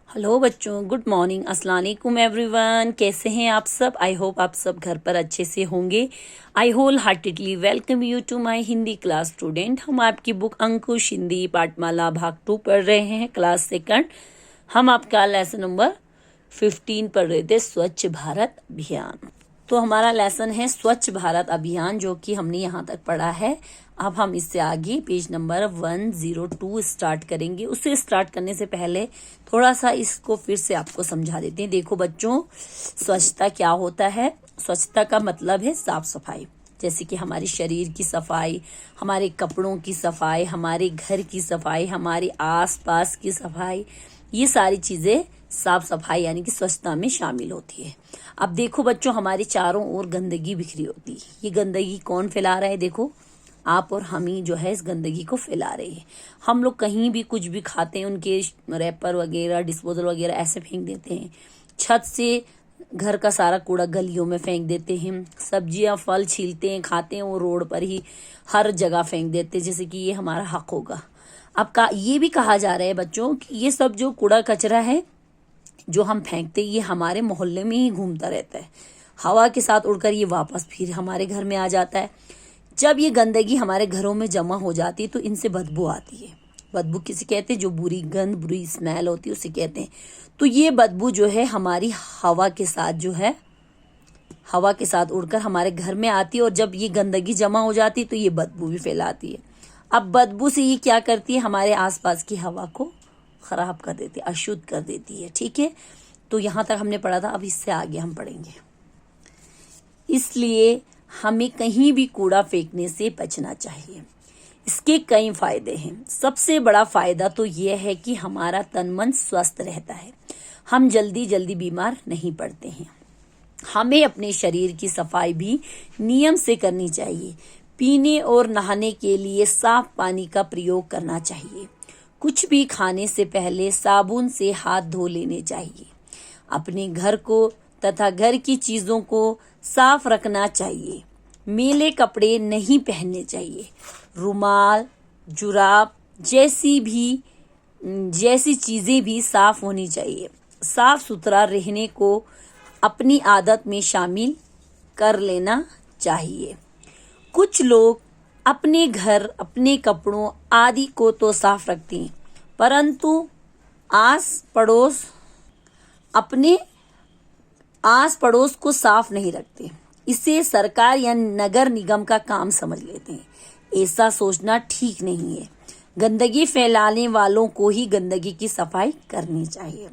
Hello बच्चों, good morning, अस्सलाम वालेकुम एवरीवन। कैसे हैं आप सब? आई होप आप सब घर पर अच्छे से होंगे। I wholeheartedly welcome you to my Hindi class student. हम आपकी बुक अंकुश हिंदी पाठमाला भाग 2 पढ़ रहे हैं, क्लास सेकंड। हम आपका लेसन नंबर 15 पढ़ रहे थे, स्वच्छ भारत अभियान। तो हमारा लेसन है स्वच्छ भारत अभियान, जो कि हमने यहाँ तक पढ़ा है। अब हम इससे आगे पेज नंबर 102 स्टार्ट करेंगे। उसे स्टार्ट करने से पहले थोड़ा सा इसको फिर से आपको समझा देते हैं। देखो बच्चों, स्वच्छता क्या होता है? स्वच्छता का मतलब है साफ सफाई, जैसे कि हमारे शरीर की सफाई, हमारे कपड़ों की सफाई, हमारे घर की सफाई, हमारे आसपास की सफाई। ये सारी चीजें साफ सफाई यानी कि स्वच्छता में शामिल होती है। अब देखो बच्चों, हमारे चारों ओर गंदगी बिखरी होती है। ये गंदगी कौन फैला रहा है? देखो, आप और हम ही जो है इस गंदगी को फैला रहे हैं। हम लोग कहीं भी कुछ भी खाते हैं, उनके रैपर वगैरह, डिस्पोजल वगैरह ऐसे फेंक देते हैं। छत से घर का सारा कूड़ा गलियों में फेंक देते हैं। सब्जियां फल छीलते हैं, खाते हैं, वो रोड पर ही हर जगह फेंक देते हैं, जैसे कि ये हमारा हक होगा। अब ये भी कहा जा रहा है बच्चों कि ये सब जो कूड़ा कचरा है जो हम फेंकते, ये हमारे मोहल्ले में ही घूमता रहता है। हवा के साथ उड़कर ये वापस फिर हमारे घर में आ जाता है। जब ये गंदगी हमारे घरों में जमा हो जाती है तो इनसे बदबू आती है। बदबू किसे कहते हैं? जो बुरी गंध, बुरी स्मेल होती है उसे कहते हैं। तो ये बदबू जो है हमारी हवा के साथ जो है, हवा के साथ उड़कर हमारे घर में आती है, और जब ये गंदगी जमा हो जाती है तो ये बदबू भी फैलाती है। अब बदबू से ये क्या करती है? हमारे आसपास की हवा को खराब कर देती है, अशुद्ध कर देती है। ठीक है, तो यहाँ तक हमने पढ़ा था। अब इससे आगे हम पढ़ेंगे। इसलिए हमें कहीं भी कूड़ा फेंकने से बचना चाहिए। इसके कई फायदे हैं। सबसे बड़ा फायदा तो यह है कि हमारा तन मन स्वस्थ रहता है। हम जल्दी जल्दी बीमार नहीं पड़ते हैं। हमें अपने शरीर की सफाई भी नियम से करनी चाहिए। पीने और नहाने के लिए साफ पानी का प्रयोग करना चाहिए। कुछ भी खाने से पहले साबुन से हाथ धो लेने चाहिए। अपने घर को तथा घर की चीजों को साफ रखना चाहिए। मैले कपड़े नहीं पहनने चाहिए। रुमाल, जुराब जैसी चीजें भी साफ होनी चाहिए। साफ सुथरा रहने को अपनी आदत में शामिल कर लेना चाहिए। कुछ लोग अपने घर, अपने कपड़ों आदि को तो साफ रखते हैं, परंतु अपने आस पड़ोस को साफ नहीं रखते। इसे सरकार या नगर निगम का काम समझ लेते हैं। ऐसा सोचना ठीक नहीं है। गंदगी फैलाने वालों को ही गंदगी की सफाई करनी चाहिए।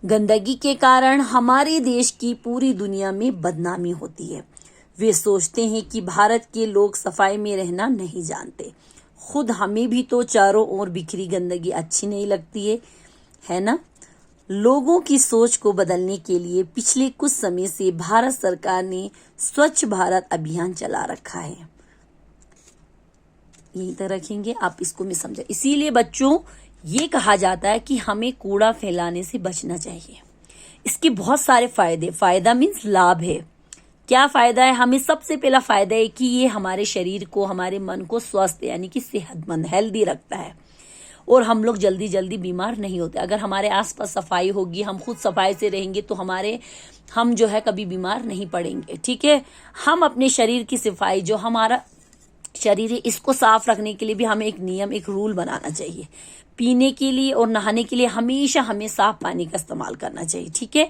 गंदगी के कारण हमारे देश की पूरी दुनिया में बदनामी होती है। वे सोचते हैं कि भारत के लोग सफाई में रहना नहीं जानते। खुद हमें भी तो चारों ओर बिखरी गंदगी अच्छी नहीं लगती है ना? लोगों की सोच को बदलने के लिए पिछले कुछ समय से भारत सरकार ने स्वच्छ भारत अभियान चला रखा है। यहीं तक रखेंगे, आप इसको मैं समझा। इसीलिए बच्चों, ये कहा जाता है कि हमें कूड़ा फैलाने से बचना चाहिए। इसके बहुत सारे फायदे, फायदा मीन्स लाभ है। क्या फायदा है? हमें सबसे पहला फायदा है कि ये हमारे शरीर को, हमारे मन को स्वस्थ यानी कि सेहतमंद, हेल्दी रखता है, और हम लोग जल्दी जल्दी बीमार नहीं होते। अगर हमारे आसपास सफाई होगी, हम खुद सफाई से रहेंगे, तो हम जो है कभी बीमार नहीं पड़ेंगे। ठीक है, हम अपने शरीर की सफाई, जो हमारा शरीर है, इसको साफ रखने के लिए भी हमें एक नियम, एक रूल बनाना चाहिए। पीने के लिए और नहाने के लिए हमेशा हमें साफ पानी का इस्तेमाल करना चाहिए। ठीक है,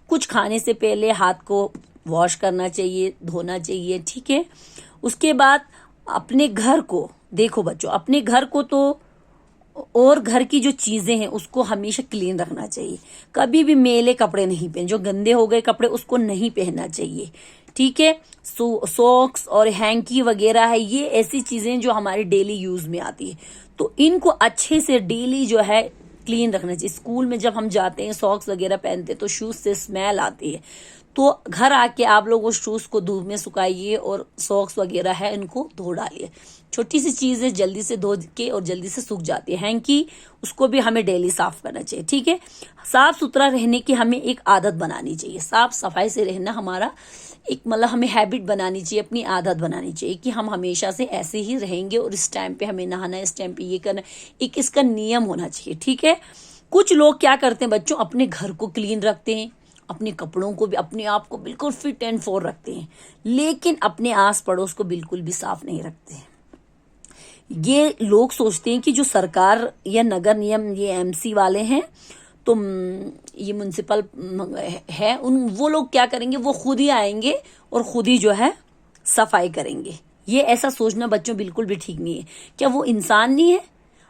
कुछ खाने से पहले हाथ को वॉश करना चाहिए, धोना चाहिए। ठीक है, उसके बाद अपने घर को, देखो बच्चों, अपने घर को तो और घर की जो चीजें हैं उसको हमेशा क्लीन रखना चाहिए। कभी भी मैले कपड़े नहीं पहने, जो गंदे हो गए कपड़े उसको नहीं पहनना चाहिए। ठीक है, सॉक्स और हैंकी वगैरह है, ये ऐसी चीजें जो हमारे डेली यूज में आती है, तो इनको अच्छे से डेली जो है क्लीन रखना चाहिए। स्कूल में जब हम जाते हैं, सॉक्स वगैरह पहनते हैं, तो शूज से स्मेल आती है। तो घर आके आप लोग उस शूज को धूप में सुखाइए और सॉक्स वगैरह है इनको धो डालिए। छोटी सी चीज है, जल्दी से धो के और जल्दी से सूख जाती है। हैंकी, उसको भी हमें डेली साफ करना चाहिए। ठीक है, साफ सुथरा रहने की हमें एक आदत बनानी चाहिए। साफ सफाई से रहना हमारा एक मतलब हमें हैबिट बनानी चाहिए, अपनी आदत बनानी चाहिए कि हम हमेशा से ऐसे ही रहेंगे, और इस टाइम पे हमें नहाना है, इस टाइम पे ये करना, एक इसका नियम होना चाहिए। ठीक है, कुछ लोग क्या करते हैं बच्चों, अपने घर को क्लीन रखते हैं, अपने कपड़ों को भी, अपने आप को बिल्कुल फिट एंड फोर रखते हैं, लेकिन अपने आस पड़ोस को बिल्कुल भी साफ नहीं रखते हैं। ये लोग सोचते हैं कि जो सरकार या नगर नियम ये एमसी वाले हैं, तो ये म्युनिसिपल है, वो लोग क्या करेंगे, वो खुद ही आएंगे और खुद ही जो है सफाई करेंगे। ये ऐसा सोचना बच्चों बिल्कुल भी ठीक नहीं है। क्या वो इंसान नहीं है?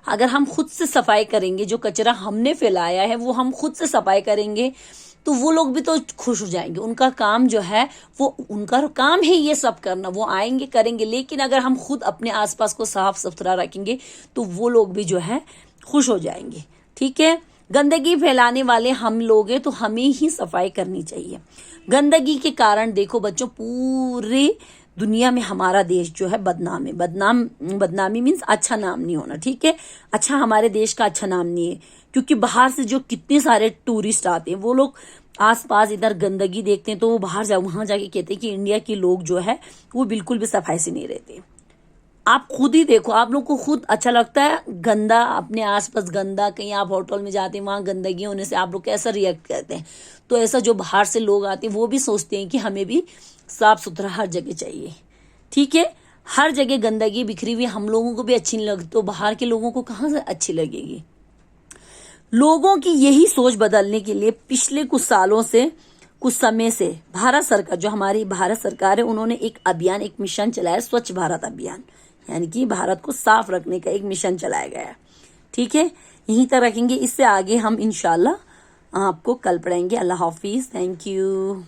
अगर हम खुद से सफाई करेंगे, जो कचरा हमने फैलाया है वो हम खुद से सफाई करेंगे, तो वो लोग भी तो खुश हो जाएंगे। उनका काम जो है, वो उनका काम है ये सब करना, वो आएंगे करेंगे। लेकिन अगर हम खुद अपने आसपास को साफ सुथरा रखेंगे तो वो लोग भी जो है खुश हो जाएंगे। ठीक है, गंदगी फैलाने वाले हम लोग हैं, तो हमें ही सफाई करनी चाहिए। गंदगी के कारण देखो बच्चों, पूरे दुनिया में हमारा देश जो है बदनाम है। बदनामी मीन्स अच्छा नाम नहीं होना। ठीक है, अच्छा हमारे देश का अच्छा नाम नहीं है, क्योंकि बाहर से जो कितने सारे टूरिस्ट आते हैं, वो लोग आसपास इधर गंदगी देखते हैं तो वो वहां जाके कहते हैं कि इंडिया के लोग जो है वो बिल्कुल भी सफाई से नहीं रहते। आप खुद ही देखो, आप लोग को खुद अच्छा लगता है गंदा, अपने आसपास गंदा, कहीं आप होटल में जाते हैं वहां गंदगी होने से आप लोग कैसा रिएक्ट करते हैं? तो ऐसा जो बाहर से लोग आते हैं वो भी सोचते हैं कि हमें भी साफ सुथरा हर जगह चाहिए। ठीक है, हर जगह गंदगी बिखरी हुई हम लोगों को भी अच्छी नहीं लगती, तो बाहर के लोगों को कहाँ से अच्छी लगेगी? लोगों की यही सोच बदलने के लिए पिछले कुछ सालों से, कुछ समय से भारत सरकार, जो हमारी भारत सरकार है, उन्होंने एक अभियान, एक मिशन चलाया, स्वच्छ भारत अभियान, यानी कि भारत को साफ रखने का एक मिशन चलाया गया है। ठीक है, यहीं तक रखेंगे, इससे आगे हम इंशाल्लाह आपको कल पढ़ाएंगे। अल्लाह हाफिज, थैंक यू।